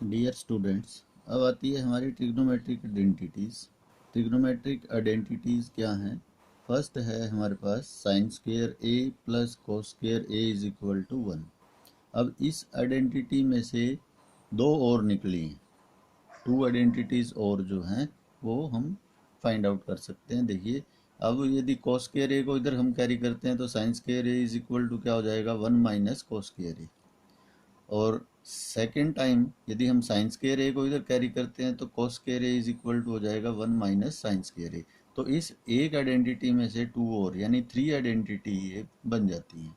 Dear students, अब आती है हमारी ट्रिग्नोमेट्रिक आइडेंटिटीज़। ट्रिग्नोमेट्रिक आइडेंटिटीज़ क्या हैं? फर्स्ट है हमारे पास sine square A plus cos square A is equal to 1। अब इस आइडेंटिटी में से दो और निकली हैं, टू आइडेंटिटीज़ और जो हैं वो हम फाइंड आउट कर सकते हैं। देखिए, अब यदि कोस स्क्वेयर ए को इधर हम कैरी करते हैं तो sine square A is equal to क्या हो जाएगा, 1 माइनस कोस स्क्वेयर ए। और सेकेंड टाइम यदि हम साइन स्क्वेयर ए को इधर कैरी करते हैं तो cos square A is equal to हो जाएगा 1 माइनस साइन स्क्वेयर ए। तो इस एक आइडेंटिटी में से टू और यानी थ्री आइडेंटिटी ये बन जाती हैं।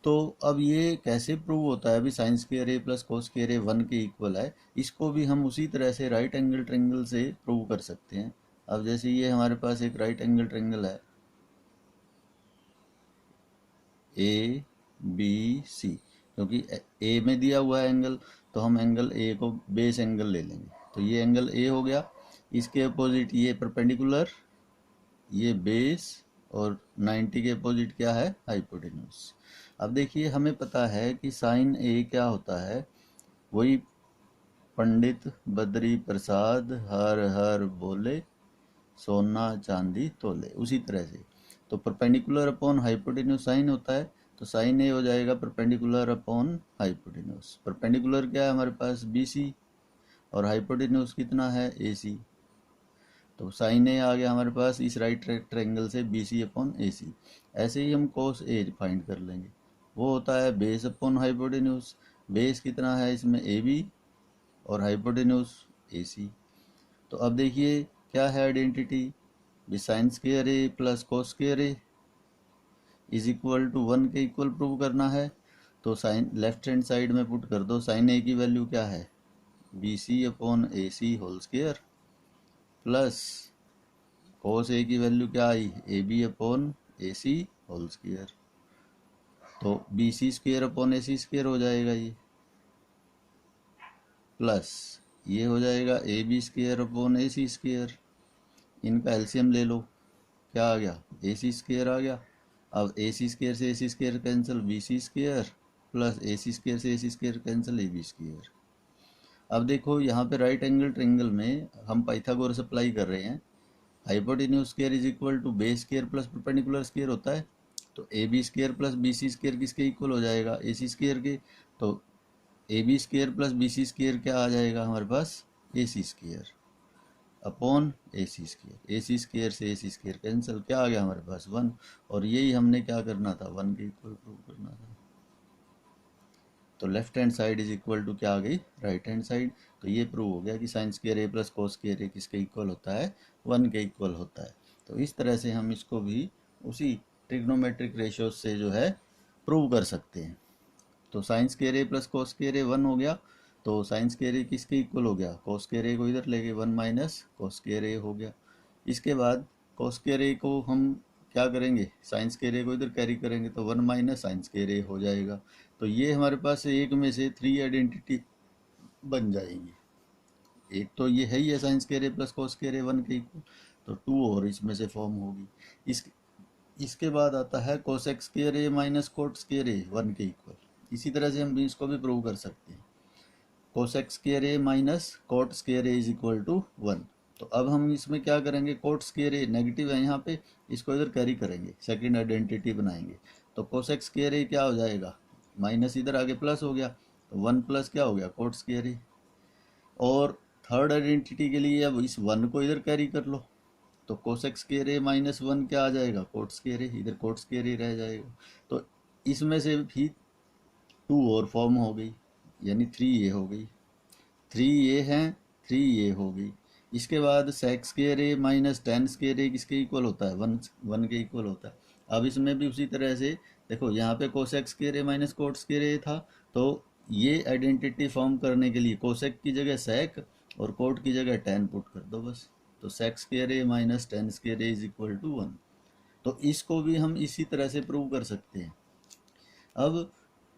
तो अब ये कैसे प्रूव होता है? अभी sign square A plus cos square ए 1 के इक्वल है, इसको भी हम उसी तरह से राइट एंगल ट्रायंगल से प्रूव कर सकते हैं। अब जैसे ये हमारे पास एक राइट एंगल ट्रायंगल है ए बी सी, क्योंकि ए में दिया हुआ है एंगल तो हम एंगल ए को बेस एंगल ले लेंगे। तो ये एंगल ए हो गया, इसके अपोजिट ये परपेंडिकुलर, ये बेस, और 90 के अपोजिट क्या है, हाइपोटेन्यूज। अब देखिए, हमें पता है कि साइन ए क्या होता है, वही पंडित बद्री प्रसाद हर हर बोले सोना चांदी तोले, उसी तरह से। तो परपेंडिकुलर अपॉन हाइपोटेन्यूज साइन होता है, तो साइन ए हो जाएगा परपेंडिकुलर अपॉन हाइपोटेन्यूज। परपेंडिकुलर क्या है हमारे पास, बी सी, और हाइपोटेन्यूज कितना है, ए सी। तो साइन ए आ गया हमारे पास इस राइट ट्रायंगल से बी सी अपॉन ए सी। ऐसे ही हम कोस ए फाइंड कर लेंगे, वो होता है बेस अपॉन हाइपोटेन्यूज। बेस कितना है इसमें, ए बी, और हाइपोटेन्यूज ए सी। तो अब देखिए क्या है identity, sine square A plus cos square A is equal to 1 के इक्वल प्रूव करना है। तो साइन लेफ्ट हैंड साइड में पुट कर दो, साइन ए की वैल्यू क्या है, B C upon A C whole square, plus cos A की वैल्यू क्या आई, A B upon A C whole square. तो B C square upon A C square हो जाएगा ये, प्लस ये हो जाएगा A B square upon A C square. इनका एलसीएम ले लो, क्या आ गया, ए सी स्क्वेयर आ गया। अब ए सी स्क्वेयर से A C square cancel, B C square, plus A C square से A C square cancel, A B square. अब देखो यहाँ पे राइट एंगल ट्रायंगल में हम पाइथागोरस अप्लाई कर रहे हैं। Hypotenuse square is equal to base square plus perpendicular square होता है। तो A B square plus B C square किसके इक्वल हो जाएगा, ए सी स्क्वेयर के। तो A B square plus B C square क्या आ जाएगा हमारे पास, A C square upon A C square. A C square से ए सी स्क्वेयर कैंसिल, क्या आ गया हमारे पास, 1। और यही हमने क्या करना था, 1 के इक्वल प्रूव करना था। तो left hand side is equal to क्या आ गई, राइट हैंड साइड। तो ये प्रूव हो गया कि sign square A plus cos square ए किसके इक्वल होता है, 1 के इक्वल होता है। तो इस तरह से हम इसको भी उसी ट्रिग्नोमेट्रिक रेशियोज से जो है प्रूव कर सकते हैं। तो sine square A plus cos square ए 1 हो गया, तो साइन स्क्वेयर ए किसके इक्वल हो गया, कोस स्क्वेयर ए को इधर ले गए, 1 माइनस कोस स्क्वेयर ए हो गया। इसके बाद कोस स्क्वेयर ए को हम क्या करेंगे, साइन स्क्वेयर ए को इधर कैरी करेंगे तो 1 माइनस साइन स्क्वेयर ए हो जाएगा। तो ये हमारे पास एक में से थ्री आइडेंटिटी बन जाएंगी। एक तो ये है ही है sign square A plus cos square ए 1 के इक्वल, तो टू और इसमें से फॉर्म होगी। इस इसके बाद आता है cosec square A minus cot square ए 1 के इक्वल। इसी तरह से हम इसको भी प्रूव कर सकते हैं, cosec square A minus cot square A is equal to 1। तो अब हम इसमें क्या करेंगे, कोट स्क्वेयर ए नेगेटिव है यहाँ पे, इसको इधर कैरी करेंगे, सेकंड आइडेंटिटी बनाएंगे। तो कोसेक स्क्वेयर ए क्या हो जाएगा, माइनस इधर आगे प्लस हो गया, तो 1 प्लस क्या हो गया, कोट स्क्वेयर ए। और थर्ड आइडेंटिटी के लिए अब इस 1 को इधर कैरी कर लो, तो कोसेक स्क्वेयर ए माइनस 1 क्या आ जाएगा, कोट स्क्वेयर ए, इधर कोट स्क्वेयर ए रह जाएगा। तो इसमें से भी टू और फॉर्म हो गई, यानी 3 ए हो गई, 3 ए है, 3 ए हो गई। इसके बाद सेक square A minus tan square ए किसके इक्वल होता है, 1 के इक्वल होता है। अब इसमें भी उसी तरह से देखो, यहाँ पे cosec square A minus cot square ए था, तो ये आइडेंटिटी फॉर्म करने के लिए कोसेक की जगह सेक और कोट की जगह टेन पुट कर दो बस। तो sec square A minus tan square A is equal to 1। तो इसको भी हम इसी तरह से प्रूव कर सकते हैं। अब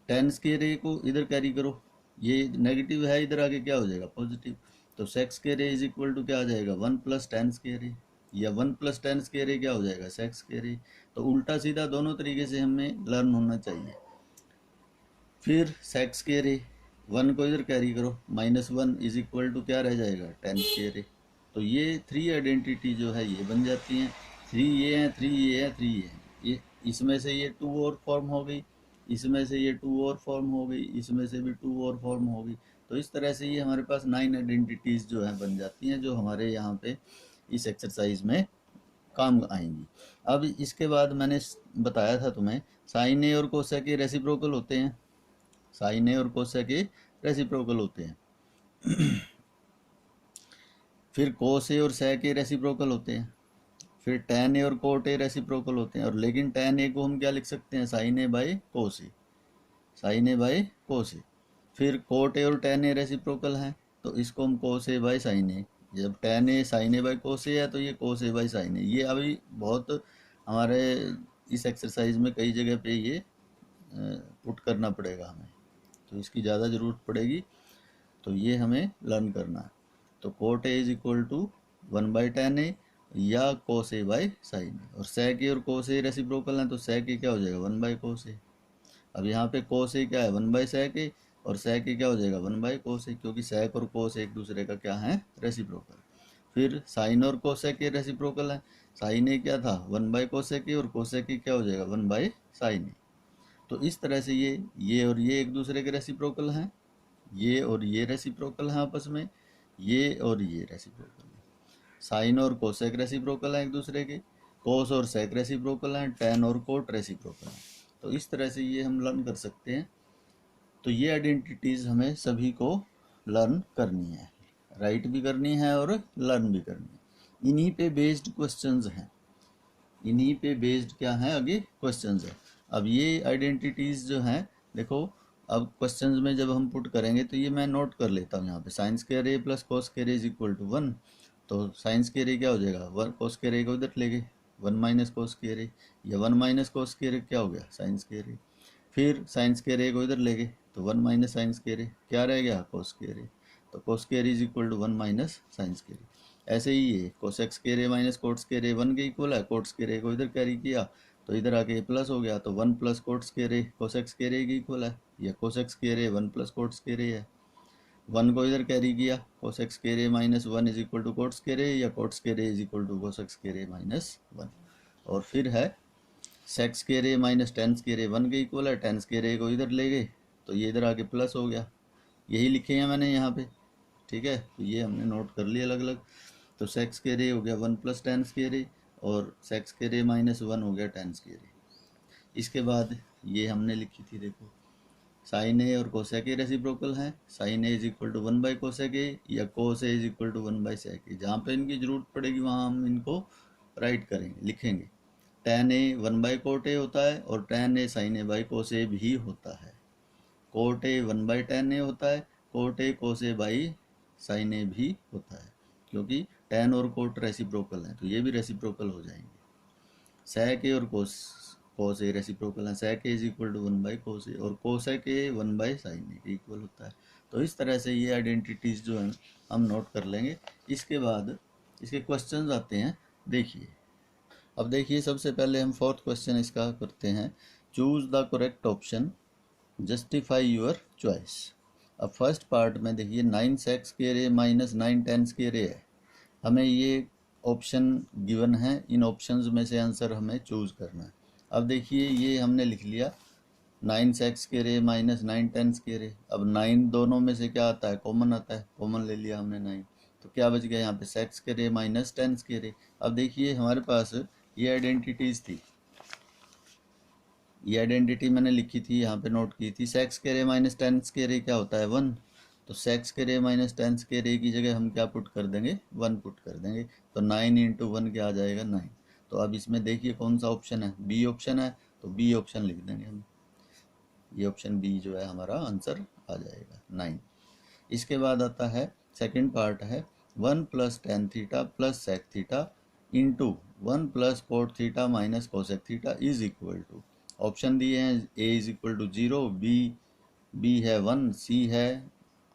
टेन स्क्वेयर ए को इधर कैरी करो, ये नेगेटिव है, इधर आके क्या हो जाएगा, पॉजिटिव। तो sec square A is equal to क्या आ जाएगा, 1 प्लस टेन स्क्वेयर ए, या 1 प्लस टेन स्क्वेयर ए क्या हो जाएगा, सेक स्क्वेयर ए। तो उल्टा सीधा दोनों तरीके से हमें लर्न होना चाहिए। फिर सेक स्क्वेयर ए, 1 को इधर कैरी करो, -1 इज इक्वल टू क्या रह जाएगा, 10 स्क्वायर ए। तो ये 3 आइडेंटिटी जो है ये बन जाती हैं। 3 ये हैं, 3 ये है, 3 ये है। ये इसमें से ये 2 और फॉर्म हो गई, इसमें से ये 2 और फॉर्म हो गई, इसमें से भी 2 और फॉर्म हो गई। तो इस तरह से ये हमारे पास 9 आइडेंटिटीज़ जो हैं बन जाती हैं, जो हमारे यहाँ पे इस एक्सरसाइज में काम आएंगी। अब इसके बाद मैंने बताया था तुम्हें, साइन ए और कोसेक ए रेसिप्रोकल होते हैं। साइन ए और कोसेक ए रेसिप्रोकल होते हैं। फिर कोस ए और सेक ए रेसिप्रोकल होते हैं। फिर टैन ए और कोट ए रेसिप्रोकल होते हैं। और लेकिन टैन ए को हम क्या लिख सकते हैं, sine A by cos A, sine A by cos A. फिर कोट ए और टैन ए रेसिप्रोकल हैं, तो इसको हम कोस ए बाई साइन ए। जब tan A sine A by cos A है तो ये कोस ए बाई साइन ए। ये अभी बहुत हमारे इस एक्सरसाइज में कई जगह पे ये पुट करना पड़ेगा हमें, तो इसकी ज़्यादा ज़रूरत पड़ेगी, तो ये हमें लर्न करना है। तो cot A is equal to 1/tan A या cos A by sine A. और सेक ए और कोस ए रेसिप्रोकल हैं, तो सेक ए क्या हो जाएगा, 1/cos ए। अब यहाँ पे कोस ए क्या है, 1/sec ए, और सेक ए क्या हो जाएगा, 1/cos ए, क्योंकि सेक और कोस एक दूसरे का क्या है, रेसिप्रोकल। फिर साइन और कोसेक ए रेसिप्रोकल है। साइन ए क्या था, 1/cosec ए, और कोसेक ए क्या हो जाएगा, 1/sin ए। तो इस तरह से ये और ये एक दूसरे के रेसिप्रोकल हैं, ये और ये रेसिप्रोकल हैं आपस में, ये और ये रेसिप्रोकल हैं। साइन और कोसेक रेसिप्रोकल हैं एक दूसरे के, कोस और सेक रेसिप्रोकल हैं, टैन और कोट रेसिप्रोकल हैं। तो इस तरह से ये हम लर्न कर सकते हैं। तो ये आइडेंटिटीज़ हमें सभी को लर्न करनी है, राइट भी करनी है और लर्न भी करनी है। इन्हीं पे बेस्ड क्वेश्चंस हैं, इन्हीं पे बेस्ड क्या है, आगे क्वेश्चंस है। अब ये आइडेंटिटीज़ जो हैं, देखो अब क्वेश्चंस में जब हम पुट करेंगे तो ये मैं नोट कर लेता हूँ यहाँ पे, sine square A plus cos square A is equal to 1। तो साइन स्क्वायर ए क्या हो जाएगा, 1 कोस स्क्वायर ए को इधर ले गए, 1 माइनस कोस स्क्वायर ए, या 1 माइनस कोस स्क्वायर ए क्या हो गया, साइन स्क्वायर ए। फिर साइन स्क्वायर ए को इधर ले गए, तो 1 माइनस साइन स्क्वायर ए क्या रह गया, कोस स्क्वायर ए। तो cos square is equal to 1 minus sine square A. ऐसे ही ये cosec square A minus cot square A 1 के इक्वल है, कोट स्क्वायर ए को इधर कैरी किया तो इधर आके प्लस हो गया, तो 1 plus cot square A cosec square A के इक्वल है, या cosec square A 1 plus cot square A है। 1 को इधर कैरी किया, cosec square A minus 1 is equal to cot square A, या cot square A is equal to cosec square A minus 1। और फिर है sec square A minus tan square A 1 के equal है, टेन स्क्वायर ए को इधर ले गए तो ये इधर आके प्लस हो गया। यही लिखे हैं मैंने यहाँ पे, ठीक है, तो ये हमने नोट कर लिया अलग अलग। तो सेक स्क्वायर ए हो गया 1 प्लस टेन स्क्वायर ए, और सेक स्क्वायर ए माइनस 1 हो गया टेन स्क्वायर ए। इसके बाद ये हमने लिखी थी, देखो साइन ए और कोसेक ए रेसिप्रोकल हैं, sine A is equal to 1/cosec A, या cos A is equal to 1/sec A. जहाँ पे इनकी ज़रूरत पड़ेगी वहाँ हम इनको राइट करेंगे, लिखेंगे। टैन ए 1/cot ए होता है, और tan A sine A by cos A भी होता है। कोट ए 1/tan ए होता है, cot A cos A by sine A भी होता है, क्योंकि टैन और कोट रेसिप्रोकल हैं, तो ये भी रेसिप्रोकल हो जाएंगे। सेक ए और कोस ए रेसिप्रोकल हैं, सेक ए इज इक्वल टू 1/cos ए, और कोसेक ए 1/sin ए के इक्वल होता है। तो इस तरह से ये आइडेंटिटीज़ जो हैं हम नोट कर लेंगे। इसके बाद इसके क्वेश्चंस आते हैं, देखिए। अब देखिए सबसे पहले हम फोर्थ क्वेश्चन इसका करते हैं, choose the correct option, justify your choice. अब फर्स्ट पार्ट में देखिए 9 sec square A minus 9 tan square A है, हमें ये ऑप्शन गिवन है, इन ऑप्शंस में से आंसर हमें चूज करना है। अब देखिए ये हमने लिख लिया 9 sec square A minus 9 tan square ए। अब 9 दोनों में से क्या आता है, कॉमन आता है, कॉमन ले लिया हमने 9, तो क्या बच गया यहाँ पे, सेक square A minus tan square ए। अब देखिए हमारे पास ये आइडेंटिटीज़ थी, ये आइडेंटिटी मैंने लिखी थी यहाँ पे, नोट की थी। सेक square A minus tan square ए क्या होता है, 1। तो सेक square A minus tan square ए की जगह हम क्या पुट कर देंगे, 1 पुट कर देंगे। तो 9 इंटू 1 क्या आ जाएगा, 9। तो अब इसमें देखिए कौन सा ऑप्शन है, बी ऑप्शन है, तो बी ऑप्शन लिख देंगे हम। ये ऑप्शन बी जो है हमारा आंसर आ जाएगा, 9। इसके बाद आता है सेकेंड पार्ट है 1 plus tan theta plus sec theta into 1 plus cot theta minus cosec theta is equal to. Option दिए हैं, A is equal to 0, B है 1, सी है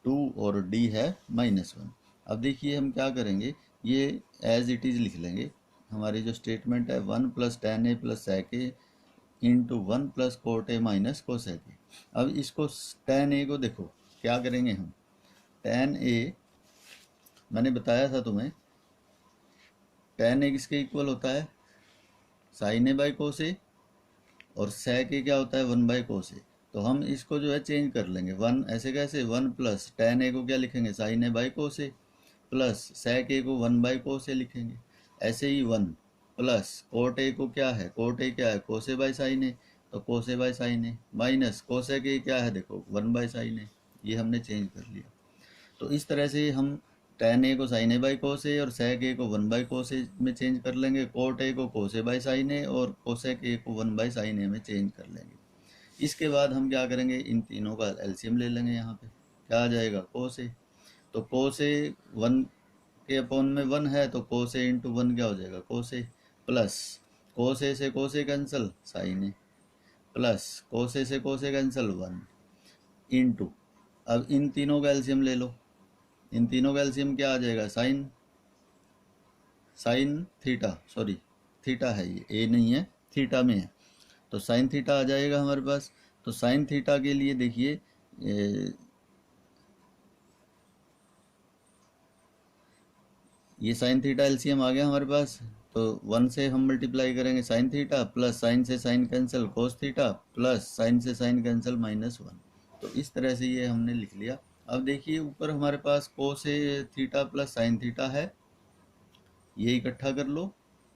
2 और डी है -1। अब देखिए हम क्या करेंगे, ये एज इट इज़ लिख लेंगे। हमारी जो स्टेटमेंट है 1 plus tan A plus sec A into 1 plus cot A minus cosec A. अब इसको टेन ए को देखो, क्या करेंगे हम, tan a मैंने बताया था तुम्हें, tan a किसके इक्वल होता है, sin a by cos a, और sec a क्या होता है 1 बाई cos a। तो हम इसको जो है चेंज कर लेंगे, 1 ऐसे कैसे, 1 प्लस tan a को क्या लिखेंगे sin a by cos a, plus sec a को 1 बाई cos a लिखेंगे। ऐसे ही 1 प्लस cot a को क्या है, cot a क्या है cos a by sin a, तो cos a by sin a, minus cosec a क्या है देखो 1 बाई sin a, ये हमने चेंज कर लिया। तो इस तरह से हम tan a को sin a by cos a और sec a को 1 बाई cos a में चेंज कर लेंगे, cot a को cos a by sin a और cosec a को 1 बाई sin a में चेंज कर लेंगे। इसके बाद हम क्या करेंगे, इन तीनों का एलसीएम ले लेंगे। यहाँ पे क्या आ जाएगा cos a, तो cos a 1 के अपॉन में 1 है, तो cos a इंटू 1 क्या हो जाएगा cos a, plus cos a से cos a cancel sin a, plus cos a से cos a कैंसिल 1 इंटू, अब इन तीनों का एलसीएम ले लो, इन तीनों का एलसीएम क्या आ जाएगा साइन थीटा, सॉरी थीटा है ये, ए नहीं है थीटा में है, तो साइन थीटा आ जाएगा हमारे पास। तो साइन थीटा के लिए देखिए ये साइन थीटा एलसीएम आ गया हमारे पास, तो 1 से हम मल्टीप्लाई करेंगे साइन थीटा, प्लस साइन से sine cancel cos theta, plus sine से साइन कैंसिल -1। तो इस तरह से ये हमने लिख लिया। अब देखिए ऊपर हमारे पास cos theta plus sine theta है, ये इकट्ठा कर लो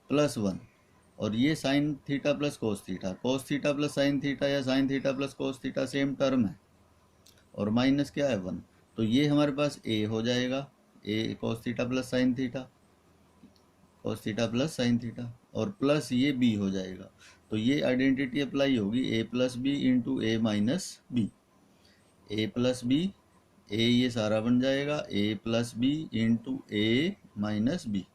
+1, और ये sine theta plus cos theta plus sine theta या sine theta plus cos theta same term है, और माइनस क्या है 1, तो ये हमारे पास a हो जाएगा, a cos theta plus sine theta, cos theta plus sine theta, और प्लस ये b हो जाएगा। तो ये आइडेंटिटी अप्लाई होगी a plus B into a minus B, a plus B, a ये सारा बन जाएगा a plus B into a minus B,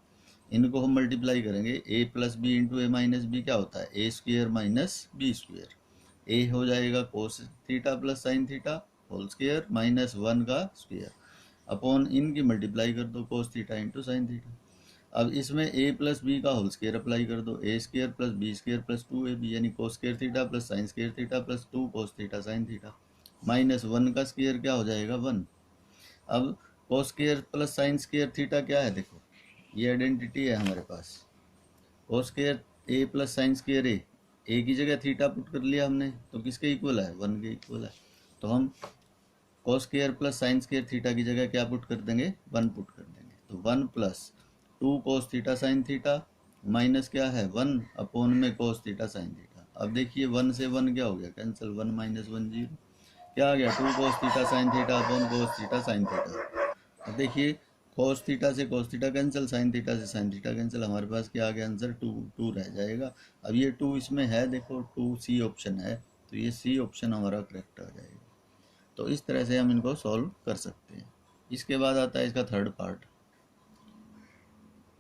इनको हम मल्टीप्लाई करेंगे, a plus B into A minus B क्या होता है a square minus B square, a हो जाएगा कोस theta plus sine theta whole square -1 का स्क्वेयर, अपॉन इनकी मल्टीप्लाई कर दो cos theta into sine theta. अब इसमें a प्लस बी का होल स्क्वेयर अप्लाई कर दो, a square plus B square plus 2ab, यानी cos square theta plus sine square theta plus 2 cos theta sine theta, -1 का square क्या हो जाएगा 1। अब cos square plus sine square theta क्या है देखो, ये आइडेंटिटी है हमारे पास, कोस square A plus sine square ए की जगह थीटा पुट कर लिया हमने, तो किसके इक्वल है 1 के इक्वल है, तो हम कोस square plus sine square theta की जगह क्या पुट कर देंगे 1 पुट कर देंगे, तो 1 plus 2 cos theta sine theta minus क्या है 1 अपॉन में कोस थीटा साइन थीटा। अब देखिए 1 से 1 क्या हो गया कैंसिल, 1 माइनस 1 0, क्या आ गया 2 cos theta sine theta upon कोस थीटा साइन थीटा। अब देखिए कोस थीटा से cos theta cancel, sine theta से साइन थीटा कैंसिल, हमारे पास क्या आ गया आंसर 2 रह जाएगा। अब ये 2 इसमें है देखो 2 सी ऑप्शन है, तो ये सी ऑप्शन हमारा करेक्ट आ जाएगा। तो इस तरह से हम इनको सॉल्व कर सकते हैं। इसके बाद आता है इसका third part,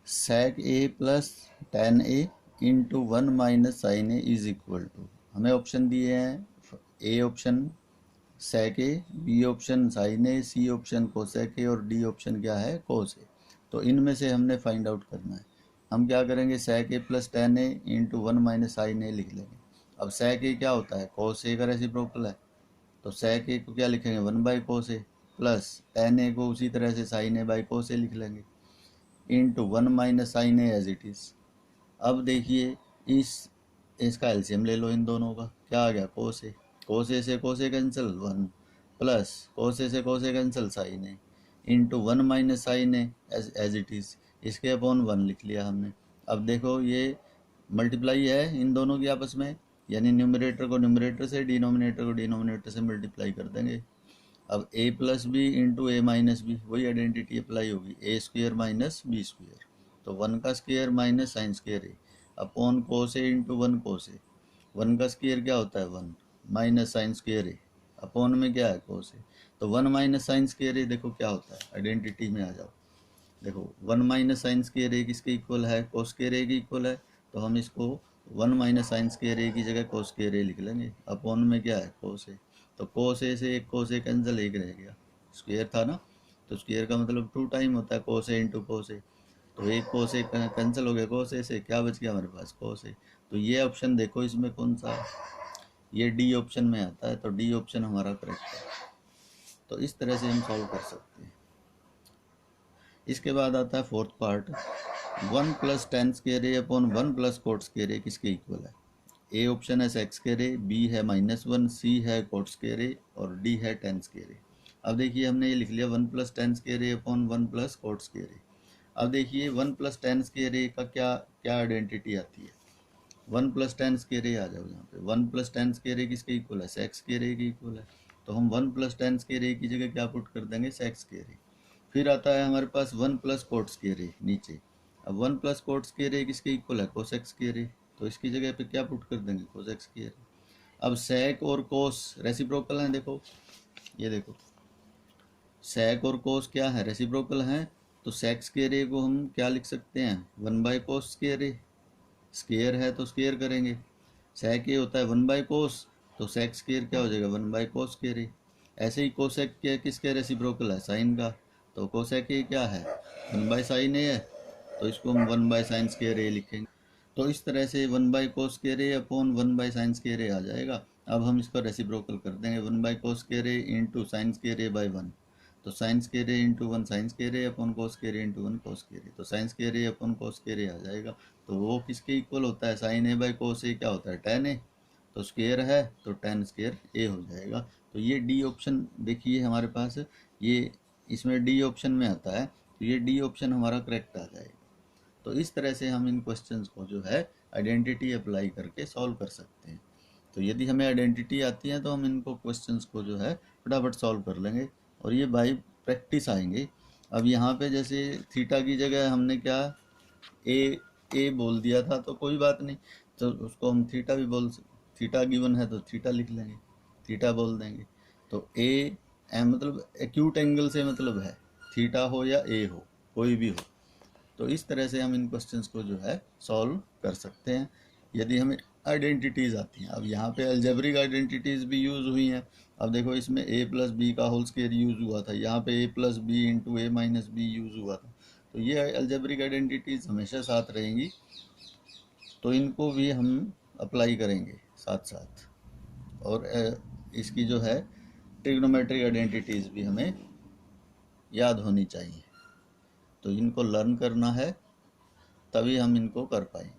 sec a plus tan a into 1 minus sine A is equal to, हमें ऑप्शन दिए हैं A option sec a, B option sin a, C option cosec a और डी ऑप्शन क्या है cos a। तो इनमें से हमने फाइंड आउट करना है। हम क्या करेंगे sec a plus tan a into 1 minus sine A लिख लेंगे। अब sec a क्या होता है cos a का रेसिप्रोकल है, तो sec a को क्या लिखेंगे 1 by cos A, plus tan a को उसी तरह से sin a by cos A लिख लेंगे, into 1 minus sine A as it is. अब देखिए इसका एलसीएम ले लो इन दोनों का, क्या आ गया कोस ए से cos A cancel 1, plus cos A से cos A cancel sine A into 1 minus sine A as it is, इसके अपॉन 1 लिख लिया हमने। अब देखो ये मल्टीप्लाई है इन दोनों की आपस में, यानी न्यूमरेटर को न्यूमरेटर से, डिनोमिनेटर को डिनोमिनेटर से मल्टीप्लाई कर देंगे। अब a plus B into A minus B, वही आइडेंटिटी अप्लाई होगी, A square minus B square, तो 1 का square minus sine square A upon cos A into 1 cos A, 1 का स्क्वेयर क्या होता है 1 minus sine square A upon में क्या है कोस ए, तो 1 माइनस साइन स्क्वेयर ए देखो क्या होता है, आइडेंटिटी में आ जाओ, देखो 1 माइनस साइन स्क्वेयर ए किसके इक्वल है कोस स्क्वेयर ए के इक्वल है, तो हम इसको 1 माइनस साइन स्क्वेयर ए की जगह कोस स्क्वेयर ए लिख लेंगे, अपॉन में क्या है कोस ए, तो कोस ए से एक कोस ए कैंसिल, एक रह गया, स्क्वेयर था ना, तो स्क्वेयर का मतलब 2 टाइम होता है कोस ए इंटू कोस ए, तो एक कोस ए कैंसिल हो गया कोस ए से, क्या बच गया हमारे पास कोस ए। तो ये ऑप्शन देखो इसमें कौन सा है, ये डी ऑप्शन में आता है, तो डी ऑप्शन हमारा करेक्ट है। तो इस तरह से हम सॉल्व कर सकते हैं। इसके बाद आता है फोर्थ पार्ट, 1 + tan स्क्वायर ए अपॉन 1 + cot स्क्वायर ए किसके इक्वल है। ए ऑप्शन है sec स्क्वायर ए, बी है -1, सी है cot स्क्वायर ए और डी है tan स्क्वायर ए। अब देखिए हमने ये लिख लिया 1 + tan स्क्वायर ए अपॉन 1 + cot स्क्वायर ए। अब देखिए 1 + tan स्क्वायर ए का क्या क्या आइडेंटिटी आती है। 1 + tan स्क्वायर ए आ जाओ यहाँ पे, 1 + tan स्क्वायर ए किसके इक्वल है, sec स्क्वायर ए के इक्वल है। तो हम 1 + tan स्क्वायर ए की जगह क्या पुट कर देंगे, sec स्क्वायर ए। फिर आता है हमारे पास 1 + cot स्क्वायर ए नीचे। अब 1 + cot स्क्वायर ए किसके इक्वल है, cosec स्क्वायर ए। तो इसकी जगह पे क्या पुट कर देंगे, cosec स्क्वायर ए। अब sec और cos रेसिप्रोकल हैं, देखो ये देखो sec और cos क्या है, रेसिप्रोकल हैं। तो sec स्क्वायर ए को हम क्या लिख सकते हैं, 1/cos स्क्वायर ए। स्क्वायर है तो स्क्वायर करेंगे, sec ए होता है 1/cos, तो sec स्क्वायर क्या हो जाएगा, 1/cos स्क्वायर ए। ऐसे ही कोसेक के किसके रेसिप्रोकल है, साइन का। तो कोसेक ए क्या है, 1/sin ए है, तो इसको हम 1/sin स्क्वायर ए लिखेंगे। तो इस तरह से 1/cos स्क्वायर ए अपॉन 1/sin स्क्वायर ए आ जाएगा। अब हम इसको रेसिप्रोकल कर देंगे, 1/cos square A into sine square A by 1। तो sign square A into 1 sign square A upon cos square A into 1 cos square A. तो साइन स्क्वायर ए upon cos square ए आ जाएगा। तो वो किसके इक्वल होता है, साइन ए बाई cos ए क्या होता है, tan ए। तो स्क्वायर है तो tan स्क्वायर ए हो जाएगा। तो ये डी ऑप्शन देखिए हमारे पास, ये इसमें डी ऑप्शन में आता है, तो ये डी ऑप्शन हमारा करेक्ट आ जाएगा। तो इस तरह से हम इन क्वेश्चंस को जो है आइडेंटिटी अप्लाई करके सॉल्व कर सकते हैं। तो यदि हमें आइडेंटिटी आती है तो हम इनको क्वेश्चंस को जो है फटाफट सॉल्व कर लेंगे, और ये बाय प्रैक्टिस आएंगे। अब यहाँ पे जैसे थीटा की जगह हमने क्या ए बोल दिया था, तो कोई बात नहीं, तो उसको हम थीटा भी थीटा गिवन है तो थीटा लिख लेंगे, थीटा बोल देंगे। तो ए मतलब एक्यूट एंगल से मतलब है, थीटा हो या ए हो, कोई भी हो। तो इस तरह से हम इन क्वेश्चंस को जो है सॉल्व कर सकते हैं यदि हमें आइडेंटिटीज़ आती हैं। अब यहाँ पे अलजेब्रिक आइडेंटिटीज़ भी यूज़ हुई हैं। अब देखो इसमें a + b का होल स्क्वायर यूज़ हुआ था, यहाँ पे a + b into a - b use हुआ था। तो ये अलजेब्रिक आइडेंटिटीज़ हमेशा साथ रहेंगी, तो इनको भी हम अप्लाई करेंगे साथ साथ। और इसकी जो है ट्रिग्नोमेट्रिक आइडेंटिटीज़ भी हमें याद होनी चाहिए। तो इनको लर्न करना है, तभी हम इनको कर पाएंगे।